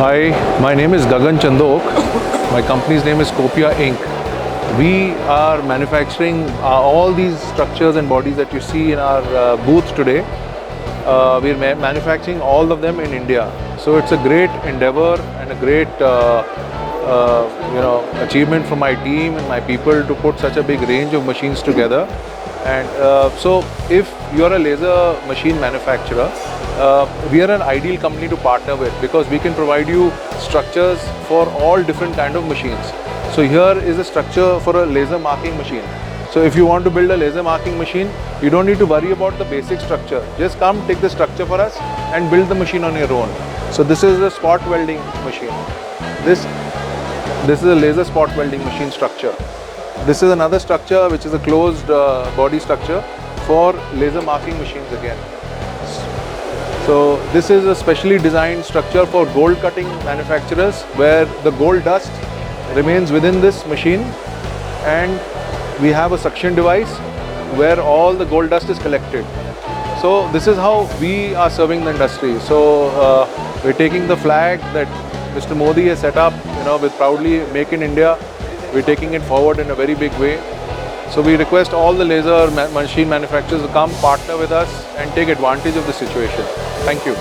Hi, my name is Gagan Chandok. My company's name is Copia Inc. We are manufacturing all these structures and bodies that you see in our booth today. We're manufacturing all of them in India. So it's a great endeavor and a great achievement for my team and my people to put such a big range of machines together. And so if you're a laser machine manufacturer, we are an ideal company to partner with because we can provide you structures for all different kind of machines. So here is a structure for a laser marking machine. So if you want to build a laser marking machine, you don't need to worry about the basic structure. Just come, take the structure for us and build the machine on your own. So this is a spot welding machine. This is a laser spot welding machine structure. This is another structure which is a closed body structure for laser marking machines again. So this is a specially designed structure for gold cutting manufacturers where the gold dust remains within this machine and we have a suction device where all the gold dust is collected. So this is how we are serving the industry. So we're taking the flag that Mr. Modi has set up, with proudly Make in India. We're taking it forward in a very big way. So we request all the laser machine manufacturers to come partner with us and take advantage of the situation. Thank you.